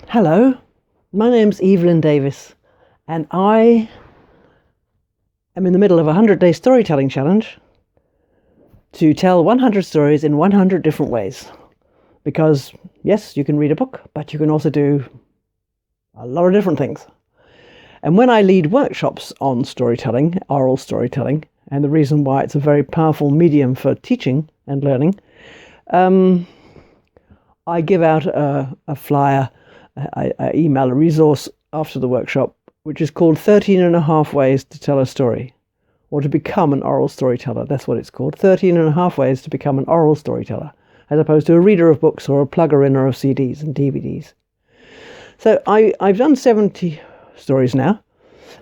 Hello, my name's Evelyn Davis, and I am in the middle of a 100-day storytelling challenge to tell 100 stories in 100 different ways. Because, yes, you can read a book, but you can also do a lot of different things. And when I lead workshops on storytelling, oral storytelling, and the reason why it's a very powerful medium for teaching and learning, I give out a flyer, I email a resource after the workshop, which is called 13 and a half ways to tell a story, or to become an oral storyteller. That's what it's called, 13 and a half ways to become an oral storyteller, as opposed to a reader of books or a plugger-inner of CDs and DVDs. So I've done 70 stories now,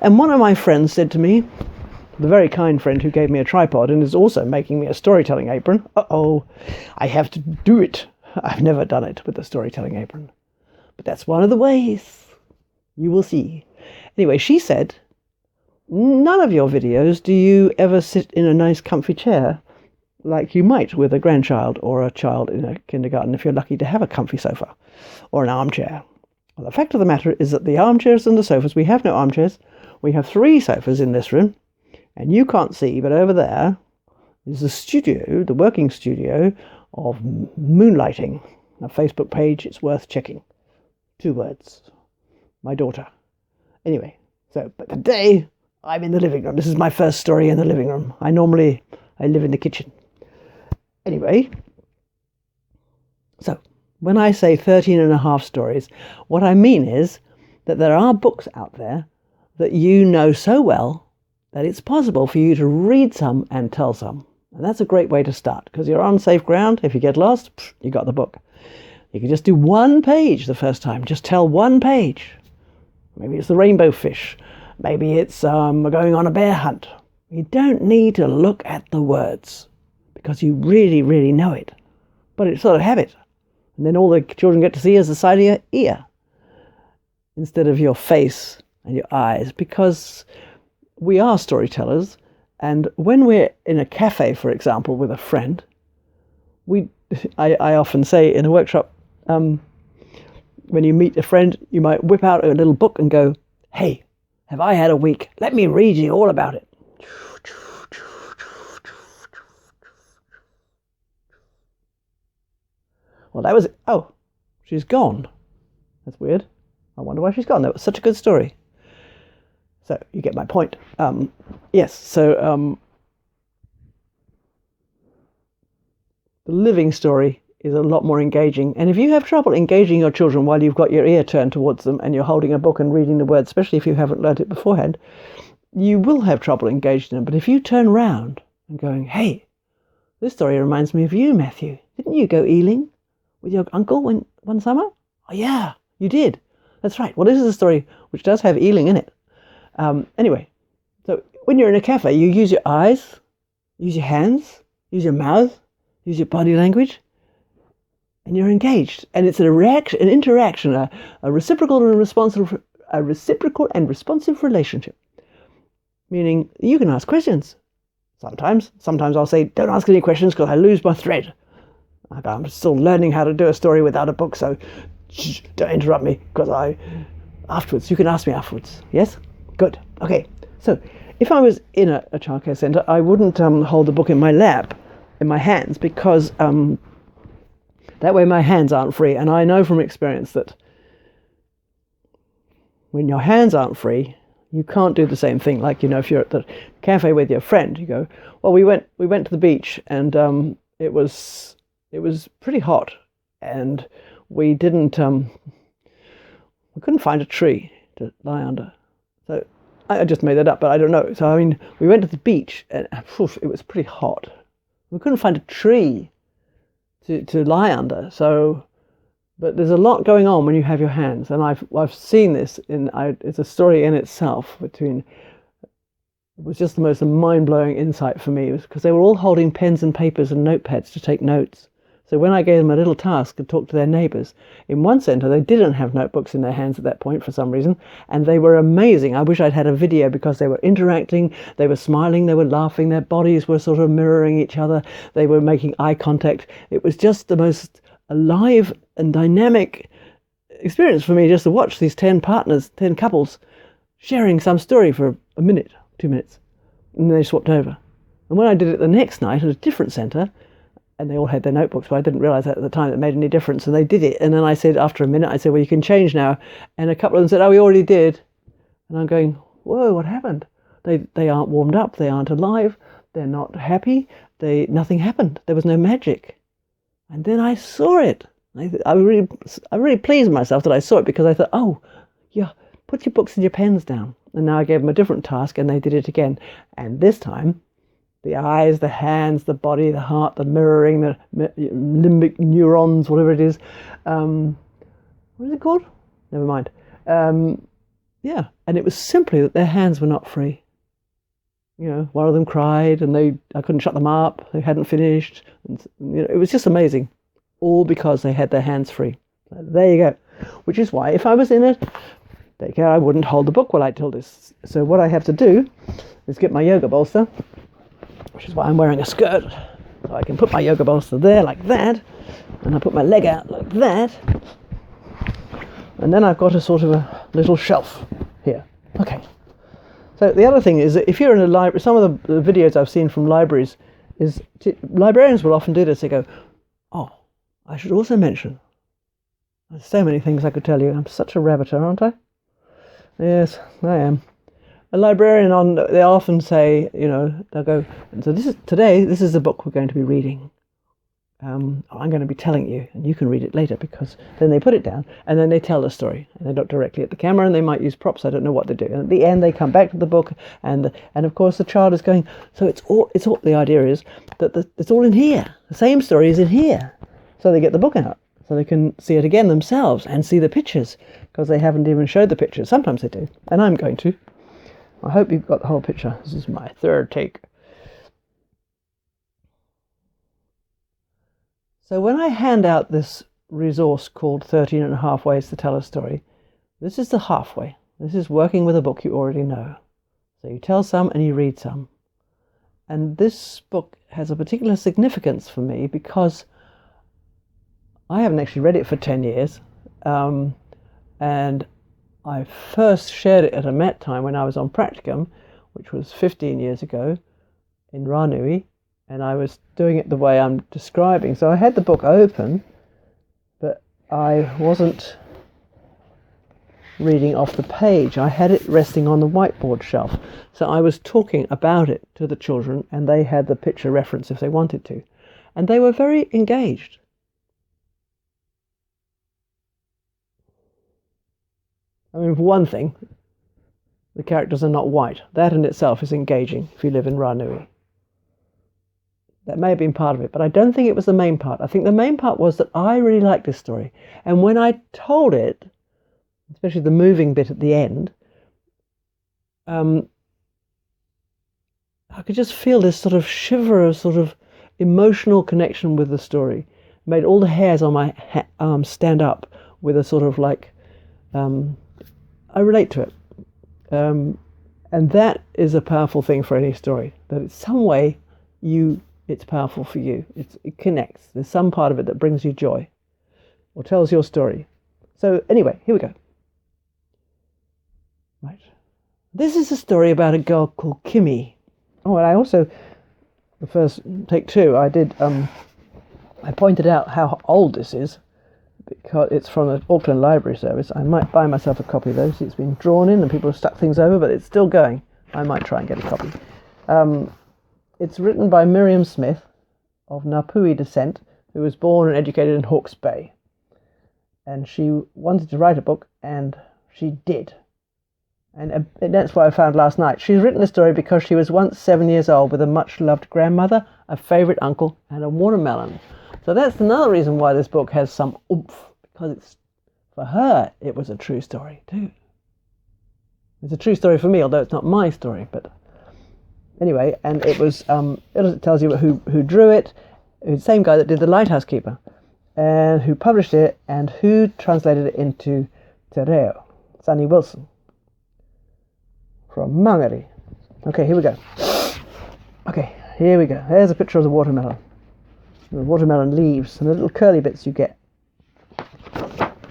and one of my friends said to me, the very kind friend who gave me a tripod and is also making me a storytelling apron, I have to do it. I've never done it with a storytelling apron. But that's one of the ways. You will see. Anyway, she said, none of your videos do you ever sit in a nice comfy chair like you might with a grandchild or a child in a kindergarten if you're lucky to have a comfy sofa or an armchair. Well, the fact of the matter is that the armchairs and the sofas, we have no armchairs. We have 3 sofas in this room, and you can't see, but over there is the studio, the working studio of Moonlighting, a Facebook page. It's worth checking. 2 words. My daughter. Anyway, but today I'm in the living room. This is my first story in the living room. I live in the kitchen. Anyway, so when I say 13 and a half stories, what I mean is that there are books out there that you know so well that it's possible for you to read some and tell some. And that's a great way to start, because you're on safe ground. If you get lost, you got the book. You can just do 1 page the first time. Just tell 1 page. Maybe it's the rainbow fish. Maybe it's going on a bear hunt. You don't need to look at the words because you really, really know it. But it's sort of habit. And then all the children get to see is the side of your ear instead of your face and your eyes, because we are storytellers. And when we're in a cafe, for example, with a friend, I often say in a workshop, when you meet a friend, you might whip out a little book and go, "Hey, have I had a week? Let me read you all about it." Well, that was it. Oh, she's gone. That's weird. I wonder why she's gone. That was such a good story. So you get my point. Yes, so the living story is a lot more engaging. And if you have trouble engaging your children while you've got your ear turned towards them and you're holding a book and reading the words, especially if you haven't learnt it beforehand, you will have trouble engaging them. But if you turn round and going, "Hey, this story reminds me of you, Matthew. Didn't you go eeling with your uncle one summer?" "Oh, yeah, you did. That's right. Well, this is a story which does have eeling in it." Anyway, so when you're in a cafe, you use your eyes, use your hands, use your mouth, use your body language, and you're engaged. And it's an interaction, a reciprocal and responsive relationship. Meaning you can ask questions. Sometimes I'll say, "Don't ask any questions because I lose my thread. I'm still learning how to do a story without a book, so don't interrupt me because afterwards, you can ask me afterwards." Yes? Good. Okay. So if I was in a childcare centre, I wouldn't hold the book in my lap, in my hands, because that way my hands aren't free. And I know from experience that when your hands aren't free, you can't do the same thing. Like, if you're at the cafe with your friend, you go, "Well, we went to the beach, and it was pretty hot, and we couldn't find a tree to lie under." So I just made that up, but I don't know. So, we went to the beach, and it was pretty hot. We couldn't find a tree to lie under. So, but there's a lot going on when you have your hands, and I've seen this it's a story in itself. It was just the most mind-blowing insight for me, because they were all holding pens and papers and notepads to take notes. So when I gave them a little task to talk to their neighbours, in one centre they didn't have notebooks in their hands at that point for some reason, and they were amazing. I wish I'd had a video, because they were interacting, they were smiling, they were laughing, their bodies were sort of mirroring each other, they were making eye contact. It was just the most alive and dynamic experience for me just to watch these 10 partners, 10 couples, sharing some story for a minute, 2 minutes, and then they swapped over. And when I did it the next night at a different centre, and they all had their notebooks, but I didn't realise that at the time it made any difference, and they did it. And then I said, after a minute, I said, well, you can change now. And a couple of them said, oh, we already did. And I'm going, whoa, what happened? They aren't warmed up, they aren't alive, they're not happy, nothing happened. There was no magic. And then I saw it. I really pleased myself that I saw it, because I thought, oh, yeah, put your books and your pens down. And now I gave them a different task, and they did it again. And this time, the eyes, the hands, the body, the heart, the mirroring, the limbic neurons, whatever it is. What is it called? Never mind. Yeah, and it was simply that their hands were not free. You know, one of them cried, and I couldn't shut them up. They hadn't finished. And, you know, it was just amazing, all because they had their hands free. So there you go. Which is why, if I was in a daycare, I wouldn't hold the book while I told this. So what I have to do is get my yoga bolster, which is why I'm wearing a skirt. So I can put my yoga bolster there like that, and I put my leg out like that, and then I've got a sort of a little shelf here. Okay. So the other thing is that if you're in a library, some of the videos I've seen from libraries is librarians will often do this. They go, oh, I should also mention, there's so many things I could tell you. I'm such a rabbiter, aren't I? Yes, I am. A librarian, they often say, you know, they'll go, so this is the book we're going to be reading. I'm going to be telling you, and you can read it later, because then they put it down, and then they tell the story, and they look directly at the camera, and they might use props. I don't know what they do. And at the end, they come back to the book, and of course the child is going. So it's all. The idea is that it's all in here. The same story is in here. So they get the book out, so they can see it again themselves and see the pictures, because they haven't even showed the pictures. Sometimes they do, and I'm going to. I hope you've got the whole picture. This is my third take. So when I hand out this resource called 13 and a half Ways to Tell a Story, this is the halfway. This is working with a book you already know. So you tell some and you read some. And this book has a particular significance for me because I haven't actually read it for 10 years. And I first shared it at a Met time when I was on practicum, which was 15 years ago in Ranui, and I was doing it the way I'm describing. So I had the book open, but I wasn't reading off the page. I had it resting on the whiteboard shelf. So I was talking about it to the children, and they had the picture reference if they wanted to. And they were very engaged. I mean, for one thing, the characters are not white. That in itself is engaging if you live in Ranui. That may have been part of it, but I don't think it was the main part. I think the main part was that I really liked this story. And when I told it, especially the moving bit at the end, I could just feel this sort of shiver of sort of emotional connection with the story. It made all the hairs on my arms stand up with a sort of like, I relate to it. And that is a powerful thing for any story, that in some way it's powerful for you. It connects. There's some part of it that brings you joy or tells your story. So anyway, here we go. Right. This is a story about a girl called Kimmy. Oh, and I also, the first take two, I pointed out how old this is, because it's from the Auckland Library Service. I might buy myself a copy though. See, it's been drawn in and people have stuck things over, but it's still going. I might try and get a copy. It's written by Miriam Smith of Ngāpuhi descent, who was born and educated in Hawke's Bay. And she wanted to write a book, and she did. And that's what I found last night. She's written the story because she was once 7 years old with a much-loved grandmother, a favourite uncle, and a watermelon. So that's another reason why this book has some oomph, because for her, it was a true story too. It's a true story for me, although it's not my story, but anyway, and it was, it tells you who drew it, the same guy that did The Lighthouse Keeper, and who published it, and who translated it into Te Reo, Sunny Wilson, from Mangere. Okay, here we go. Okay, here we go. There's a picture of the watermelon. The watermelon leaves and the little curly bits you get.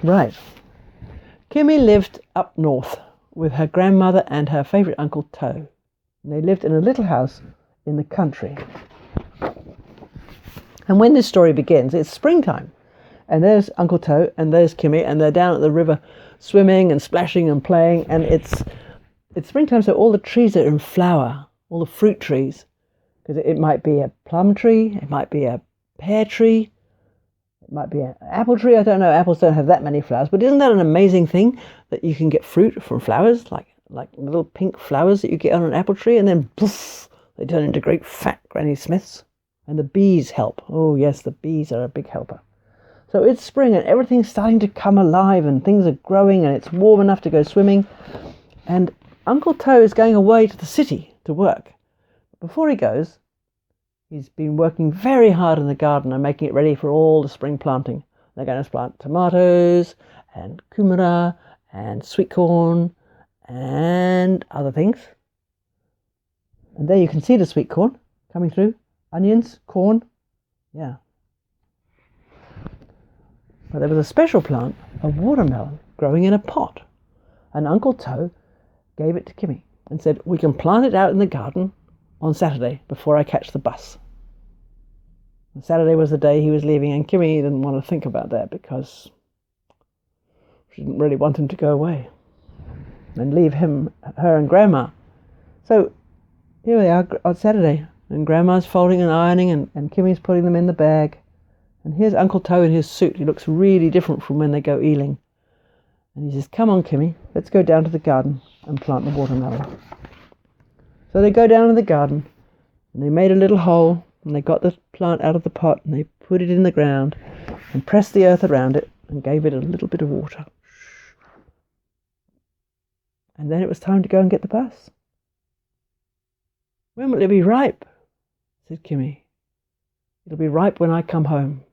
Right. Kimmy lived up north with her grandmother and her favourite Uncle Toe. And they lived in a little house in the country. And when this story begins, it's springtime. And there's Uncle Toe and there's Kimmy, and they're down at the river swimming and splashing and playing. And it's springtime, so all the trees are in flower, all the fruit trees. Because it might be a plum tree, it might be a pear tree, it might be an apple tree. I don't know, apples don't have that many flowers. But isn't that an amazing thing, that you can get fruit from flowers, like little pink flowers that you get on an apple tree, and then poof, they turn into great fat Granny Smiths. And the bees help. Oh yes, the bees are a big helper. So it's spring and everything's starting to come alive and things are growing and it's warm enough to go swimming. And Uncle Toe is going away to the city to work. Before he goes, he's been working very hard in the garden and making it ready for all the spring planting. They're going to plant tomatoes and kumara and sweet corn and other things. And there you can see the sweet corn coming through. Onions, corn, yeah. But there was a special plant, a watermelon, growing in a pot. And Uncle Toe gave it to Kimmy and said, we can plant it out in the garden on Saturday before I catch the bus. And Saturday was the day he was leaving, and Kimmy didn't want to think about that because she didn't really want him to go away and leave her and Grandma. So here we are on Saturday, and Grandma's folding and ironing, and Kimmy's putting them in the bag. And here's Uncle Toe in his suit. He looks really different from when they go eeling. And he says, come on, Kimmy, let's go down to the garden and plant the watermelon. So they go down to the garden, and they made a little hole, and they got the plant out of the pot, and they put it in the ground, and pressed the earth around it, and gave it a little bit of water. And then it was time to go and get the bus. When will it be ripe? Said Kimmy. It'll be ripe when I come home.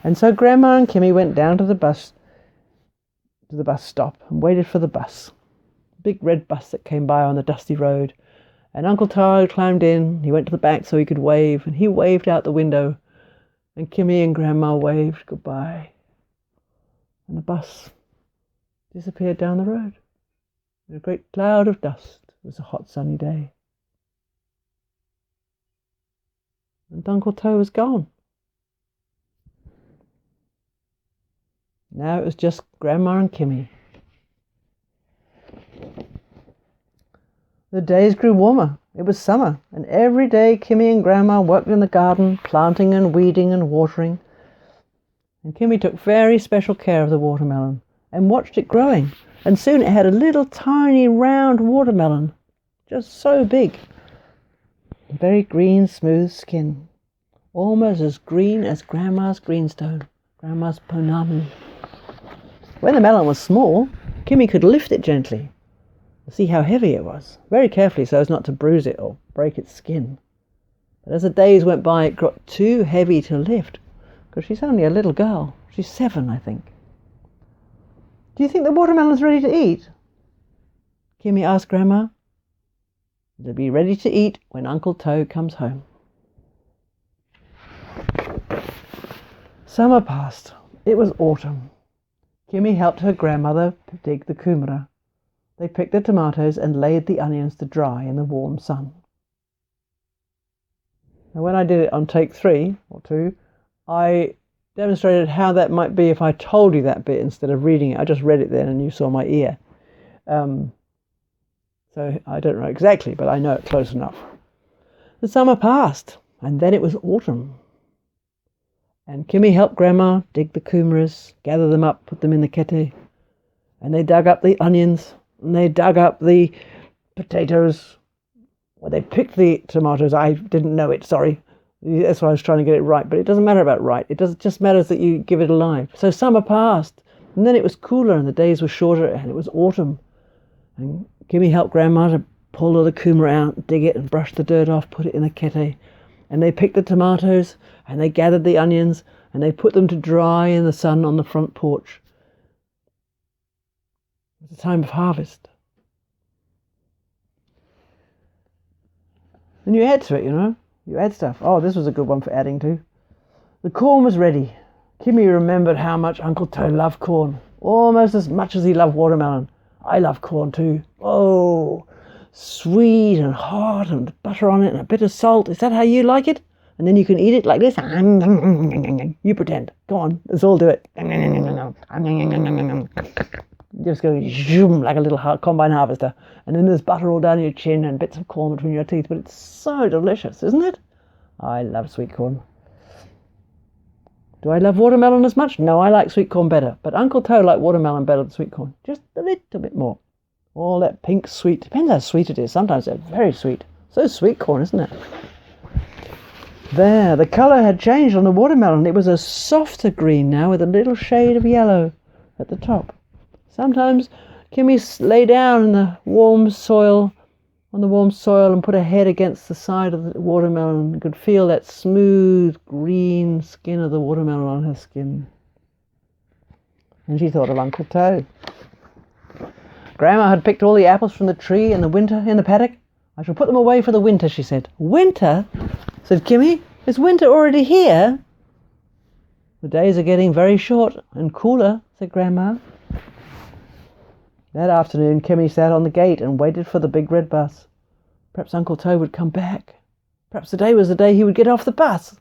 And so Grandma and Kimmy went down to the bus stop and waited for the bus. A big red bus that came by on the dusty road. And Uncle Toe climbed in. He went to the back so he could wave, and he waved out the window. And Kimmy and Grandma waved goodbye. And the bus disappeared down the road in a great cloud of dust. It was a hot sunny day. And Uncle Toe was gone. Now it was just Grandma and Kimmy. The days grew warmer. It was summer, and every day Kimmy and Grandma worked in the garden, planting and weeding and watering. And Kimmy took very special care of the watermelon and watched it growing. And soon it had a little tiny round watermelon, just so big. Very green, smooth skin, almost as green as Grandma's greenstone, Grandma's ponami. When the melon was small, Kimmy could lift it gently and see how heavy it was, very carefully so as not to bruise it or break its skin. But as the days went by, it got too heavy to lift, because she's only a little girl. She's 7, I think. Do you think the watermelon's ready to eat? Kimmy asked Grandma. It'll be ready to eat when Uncle Toe comes home. Summer passed. It was autumn. Kimmy helped her grandmother dig the kumara. They picked the tomatoes and laid the onions to dry in the warm sun. Now, when I did it on take 3 or 2, I demonstrated how that might be if I told you that bit instead of reading it. I just read it then and you saw my ear. So I don't know exactly, but I know it close enough. The summer passed, and then it was autumn. And Kimmy helped Grandma dig the kumaras, gather them up, put them in the kete. And they dug up the onions, and they dug up the potatoes. Well, they picked the tomatoes. I didn't know it, sorry. That's why I was trying to get it right. But it doesn't matter about right. It just matters that you give it a life. So summer passed, and then it was cooler, and the days were shorter, and it was autumn. And Kimmy helped Grandma to pull all the kumara out, dig it, and brush the dirt off, put it in the kete. And they picked the tomatoes, and they gathered the onions, and they put them to dry in the sun on the front porch. It was the time of harvest. And you add to it, you know. You add stuff. Oh, this was a good one for adding to. The corn was ready. Kimmy remembered how much Uncle Toe loved corn, almost as much as he loved watermelon. I love corn too. Oh, sweet and hot and butter on it and a bit of salt. Is that how you like it? And then you can eat it like this. You pretend. Go on, let's all do it. Just go zoom like a little combine harvester. And then there's butter all down your chin and bits of corn between your teeth. But it's so delicious, isn't it? I love sweet corn. Do I love watermelon as much? No, I like sweet corn better. But Uncle Toe liked watermelon better than sweet corn. Just a little bit more. All that pink sweet. Depends how sweet it is. Sometimes they're very sweet. So sweet corn, isn't it? There, the colour had changed on the watermelon. It was a softer green now with a little shade of yellow at the top. Sometimes Kimmy lay down in the warm soil, on the warm soil, and put her head against the side of the watermelon and could feel that smooth green skin of the watermelon on her skin. And she thought of Uncle Toe. Grandma had picked all the apples from the tree in the paddock. I shall put them away for the winter, she said. Winter? Said Kimmy. Is winter already here? The days are getting very short and cooler, said Grandma. That afternoon, Kimmy sat on the gate and waited for the big red bus. Perhaps Uncle Toe would come back. Perhaps today was the day he would get off the bus.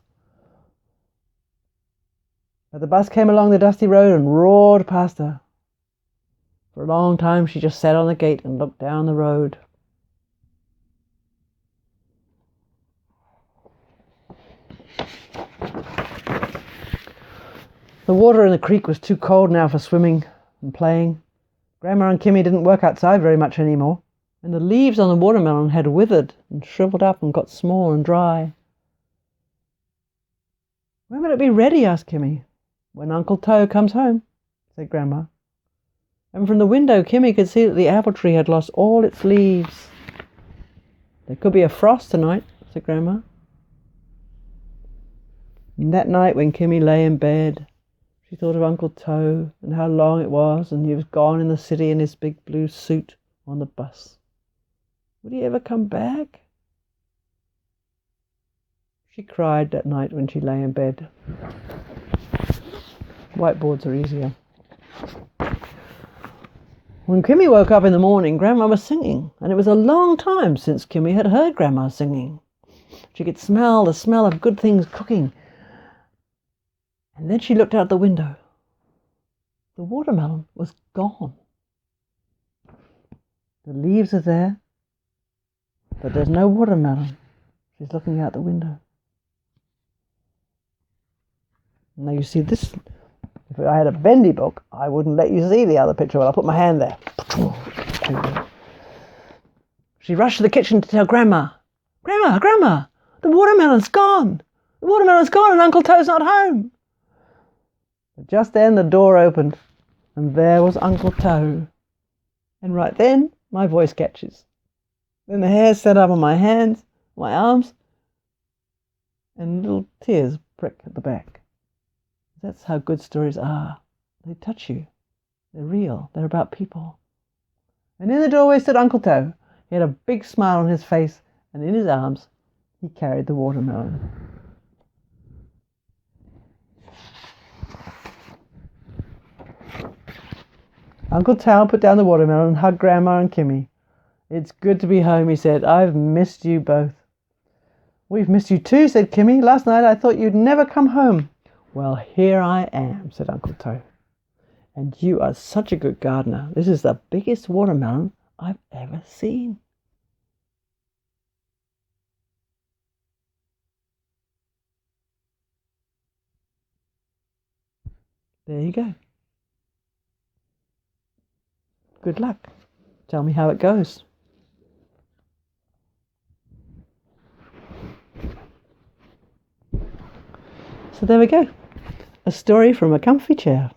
But the bus came along the dusty road and roared past her. For a long time she just sat on the gate and looked down the road. The water in the creek was too cold now for swimming and playing. Grandma and Kimmy didn't work outside very much anymore, and the leaves on the watermelon had withered and shriveled up and got small and dry. When will it be ready? Asked Kimmy. When Uncle Toe comes home, said Grandma. And from the window Kimmy could see that the apple tree had lost all its leaves. There could be a frost tonight, said Grandma. And that night when Kimmy lay in bed, she thought of Uncle Toe and how long it was, and he was gone in the city in his big blue suit on the bus. Would he ever come back? She cried that night when she lay in bed. Whiteboards are easier. When Kimmy woke up in the morning, Grandma was singing, and it was a long time since Kimmy had heard Grandma singing. She could smell the smell of good things cooking. And then she looked out the window. The watermelon was gone. The leaves are there, but there's no watermelon. She's looking out the window. Now you see this. If I had a bendy book, I wouldn't let you see the other picture. Well, I'll put my hand there. She rushed to the kitchen to tell Grandma. Grandma, the watermelon's gone. The watermelon's gone and Uncle Toe's not home. But just then the door opened, and there was Uncle Toe. And right then, my voice catches. Then the hair set up on my hands, my arms, and little tears prick at the back. That's how good stories are. They touch you. They're real. They're about people. And in the doorway stood Uncle Toe. He had a big smile on his face, and in his arms he carried the watermelon. Uncle Toe put down the watermelon and hugged Grandma and Kimmy. It's good to be home, he said. I've missed you both. We've missed you too, said Kimmy. Last night I thought you'd never come home. Well, here I am, said Uncle Toe. And you are such a good gardener. This is the biggest watermelon I've ever seen. There you go. Good luck. Tell me how it goes. So there we go. A story from a comfy chair.